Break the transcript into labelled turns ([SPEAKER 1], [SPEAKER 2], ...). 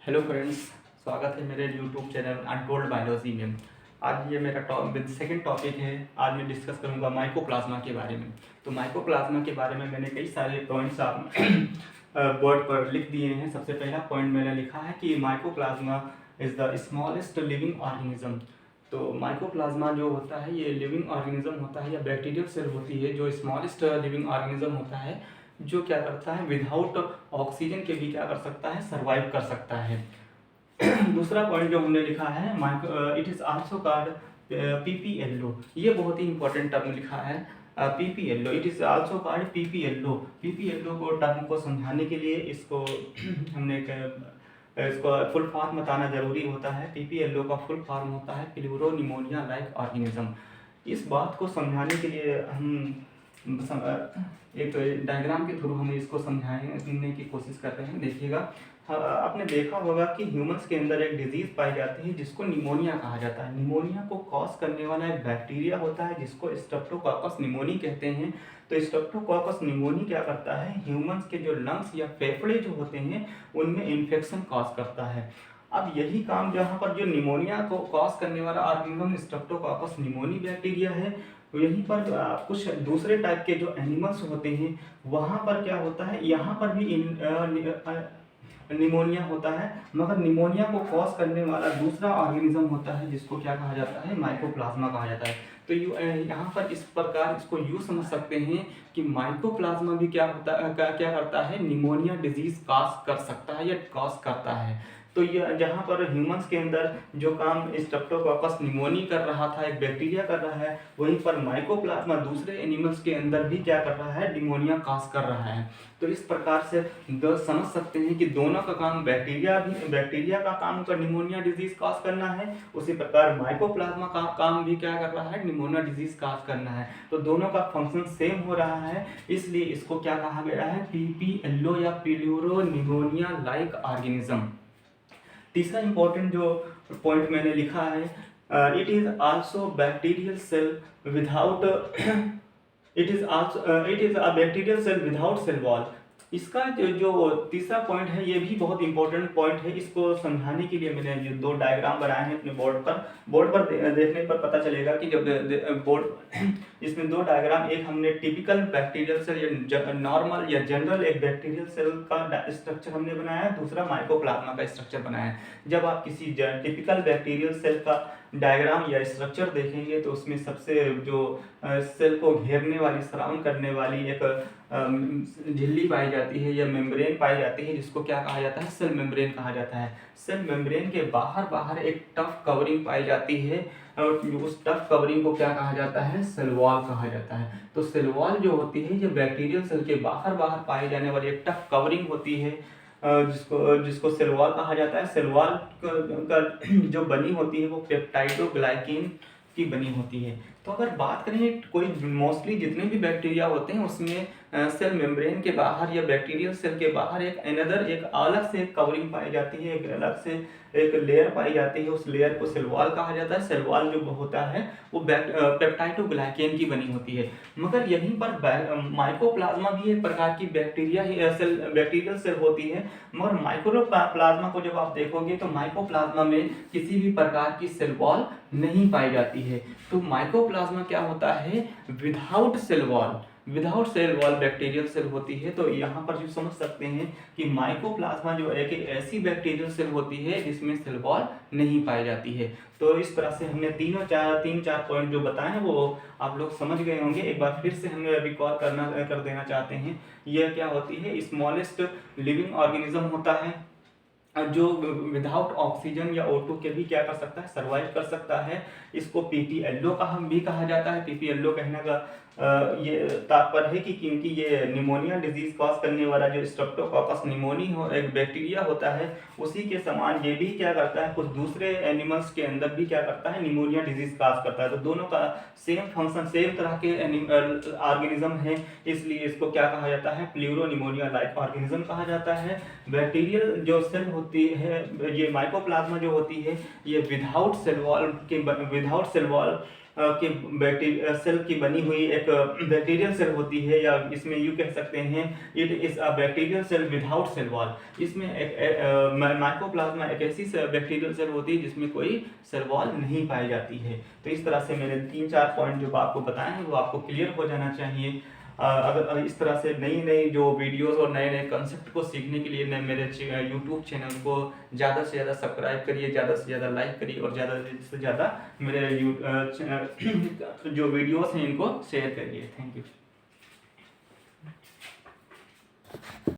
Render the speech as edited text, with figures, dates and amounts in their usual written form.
[SPEAKER 1] Hello friends, स्वागत है मेरे यूट्यूब चैनल अनटोल्ड बायोलॉजी में। आज ये मेरा सेकंड टॉपिक है। आज मैं डिस्कस करूंगा माइकोप्लाज्मा के बारे में। तो माइकोप्लाज्मा के बारे में मैंने कई सारे पॉइंट्स आप बोर्ड पर लिख दिए हैं। सबसे पहला पॉइंट मैंने लिखा है कि mycoplasma is the smallest living organism. तो माइकोप्लाज्मा जो होता है ये लिविंग ऑर्गेनिज्म होता है या बैक्टीरियल सेल होती है जो स्मॉलेस्ट लिविंग ऑर्गेनिज्म होता है, जो क्या करता है विदाउट ऑक्सीजन के भी क्या कर सकता है, सर्वाइव कर सकता है। दूसरा पॉइंट जो हमने लिखा है it is also called PPLO. ये बहुत ही इंपॉर्टेंट टर्म लिखा है PPLO. It is also called PPLO. PPLO को टर्म को समझाने के लिए इसको हमने इसको फुल फॉर्म बताना जरूरी होता है। पीपीएलओ का फुल फॉर्म होता है प्लूरो निमोनिया लाइक ऑर्गेनिज्म। इस बात को समझाने के लिए हम एक डायग्राम के थ्रू हम इसको समझाने की कोशिश करते हैं। देखिएगा, आपने देखा होगा कि ह्यूमंस के अंदर एक डिजीज़ पाई जाती है जिसको निमोनिया कहा जाता है। निमोनिया को कॉज करने वाला एक बैक्टीरिया होता है जिसको स्ट्रेप्टोकोकस निमोनी कहते हैं। तो स्ट्रेप्टोकोकस निमोनी क्या करता है, ह्यूमंस के जो लंग्स या फेफड़े जो होते हैं उनमें इन्फेक्शन कॉज करता है। अब यही काम जहाँ पर जो निमोनिया को कॉज करने वाला ऑर्गेनिज्म स्ट्रेप्टोकोकस निमोनी बैक्टीरिया है, यहीं पर कुछ दूसरे टाइप के जो एनिमल्स होते हैं वहाँ पर क्या होता है, यहाँ पर भी निमोनिया होता है, मगर निमोनिया को कॉज करने वाला दूसरा ऑर्गेनिज्म होता है जिसको क्या कहा जाता है, माइकोप्लाज्मा कहा जाता है। तो यहाँ पर इस प्रकार इसको यूँ समझ सकते हैं कि माइकोप्लाज्मा भी क्या होता है, क्या करता है, निमोनिया डिजीज कॉज कर सकता है या कॉज करता है। तो ये जहाँ पर ह्यूमंस के अंदर जो काम स्ट्रेप्टोकोकस निमोनी कर रहा था, एक बैक्टीरिया कर रहा है, वहीं पर माइकोप्लाज्मा दूसरे एनिमल्स के अंदर भी क्या कर रहा है, निमोनिया कॉज कर रहा है। तो इस प्रकार से समझ सकते हैं कि दोनों का काम बैक्टीरिया का काम कर निमोनिया डिजीज कॉज करना है, उसी प्रकार माइकोप्लाज्मा का काम भी क्या कर रहा है, निमोनिया डिजीज कॉज करना है। तो दोनों का फंक्शन सेम हो रहा है, इसलिए इसको क्या कहा गया है, पीपीएलओ या प्लूरो निमोनिया लाइक ऑर्गेनिज्म। तीसरा इंपॉर्टेंट जो पॉइंट मैंने लिखा है, it is also bacterial cell without it is a bacterial cell without cell wall. इसका जो तीसरा पॉइंट है ये भी बहुत इंपॉर्टेंट पॉइंट है। इसको समझाने के लिए मैंने ये दो डायग्राम बनाए हैं अपने बोर्ड पर देखने पर पता चलेगा कि जब बोर्ड इसमें दो डायग्राम, एक हमने टिपिकल बैक्टीरियल सेल या नॉर्मल या जनरल एक बैक्टीरियल सेल का स्ट्रक्चर हमने बनाया है, दूसरा माइकोप्लाज्मा का स्ट्रक्चर बनाया है। जब आप किसी टिपिकल बैक्टीरियल सेल का डायग्राम या स्ट्रक्चर देखेंगे तो उसमें सबसे जो सेल को घेरने वाली, सराउंड करने वाली एक झिल्ली पाई जाती है या मेम्ब्रेन पाई जाती है, जिसको क्या कहा जाता है, सेल मेम्ब्रेन कहा जाता है। सेल मेम्ब्रेन के बाहर एक टफ कवरिंग पाई जाती है और उस टफ कवरिंग को क्या कहा जाता है, सेल वॉल कहा जाता है। तो सेल वॉल जो होती है, जो बैक्टीरियल सेल के बाहर पाई जाने वाली एक टफ कवरिंग होती है, जिसको सेल वॉल कहा जाता है। सेल वॉल का जो बनी होती है वो पेप्टाइडोग्लाइकेन की बनी होती है। तो अगर बात करें कोई मोस्टली जितने भी बैक्टीरिया होते हैं उसमें सेल मेम्ब्रेन के बाहर या बैक्टीरियल सेल के बाहर एक अलग से कवरिंग पाई जाती है, एक अलग से एक लेयर पाई जाती है। उस लेयर को सेल वॉल कहा जाता है। सेल वॉल जो होता है वो पेप्टाइडोग्लाइकेन की बनी होती है। मगर यहीं पर माइकोप्लाज्मा भी एक प्रकार की बैक्टीरियल सेल होती है, मगर माइकोप्लाज्मा को जब आप देखोगे तो माइकोप्लाज्मा में किसी भी प्रकार की सेल वॉल नहीं पाई जाती है। तो माइकोप्लाज्मा क्या होता है, without cell wall bacterial cell होती है। तो यहाँ पर जो समझ सकते हैं कि माइकोप्लाज्मा जो एक ऐसी बैक्टीरियल सेल होती है जिसमें सेल वॉल नहीं पाई जाती है। तो इस तरह से हमने तीन चार पॉइंट जो बताए हैं वो आप लोग समझ गए होंगे। एक बार फिर से हम रिकॉल कर देना चाहते हैं। यह क्या होती है, स्मॉलेस्ट लिविंग ऑर्गेनिज्म होता है जो विदाउट ऑक्सीजन या O2 के भी क्या कर सकता है, सर्वाइव कर सकता है। इसको पीपीएलओ का हम भी कहा जाता है। पीपीएलओ कहने का ये तात्पर्य है कि क्योंकि ये निमोनिया डिजीज कॉज करने वाला जो स्ट्रेप्टोकोकस निमोनी एक बैक्टीरिया होता है, उसी के समान ये भी क्या करता है, कुछ दूसरे एनिमल्स के अंदर भी क्या करता है, निमोनिया डिजीज कॉज करता है। तो दोनों का सेम फंक्शन, सेम तरह के ऑर्गेनिज्म है, इसलिए इसको क्या कहा जाता है, प्लूरो निमोनिया लाइक ऑर्गेनिज्म कहा जाता है। बैक्टीरियल जो सेल होती है, ये माइकोप्लाज्मा जो होती है, ये विदाउट सेल वॉल कि बैक्टीरिया सेल की बनी हुई एक बैक्टीरियल सेल होती है, या इसमें यूँ कह सकते हैं it is a bacterial cell without cell wall. इसमें एक माइकोप्लाज्मा एक ऐसी बैक्टीरियल सेल होती है जिसमें कोई सेल वॉल नहीं पाई जाती है। तो इस तरह से मैंने 3-4 पॉइंट जो आपको बताए हैं वो आपको क्लियर हो जाना चाहिए। अगर इस तरह से नई नई जो वीडियोस और नए नए कंसेप्ट को सीखने के लिए मेरे यूट्यूब चैनल को ज़्यादा से ज़्यादा सब्सक्राइब करिए, ज़्यादा से ज़्यादा लाइक करिए, और ज़्यादा से ज़्यादा मेरे जो वीडियोस हैं इनको शेयर करिए। Thank you.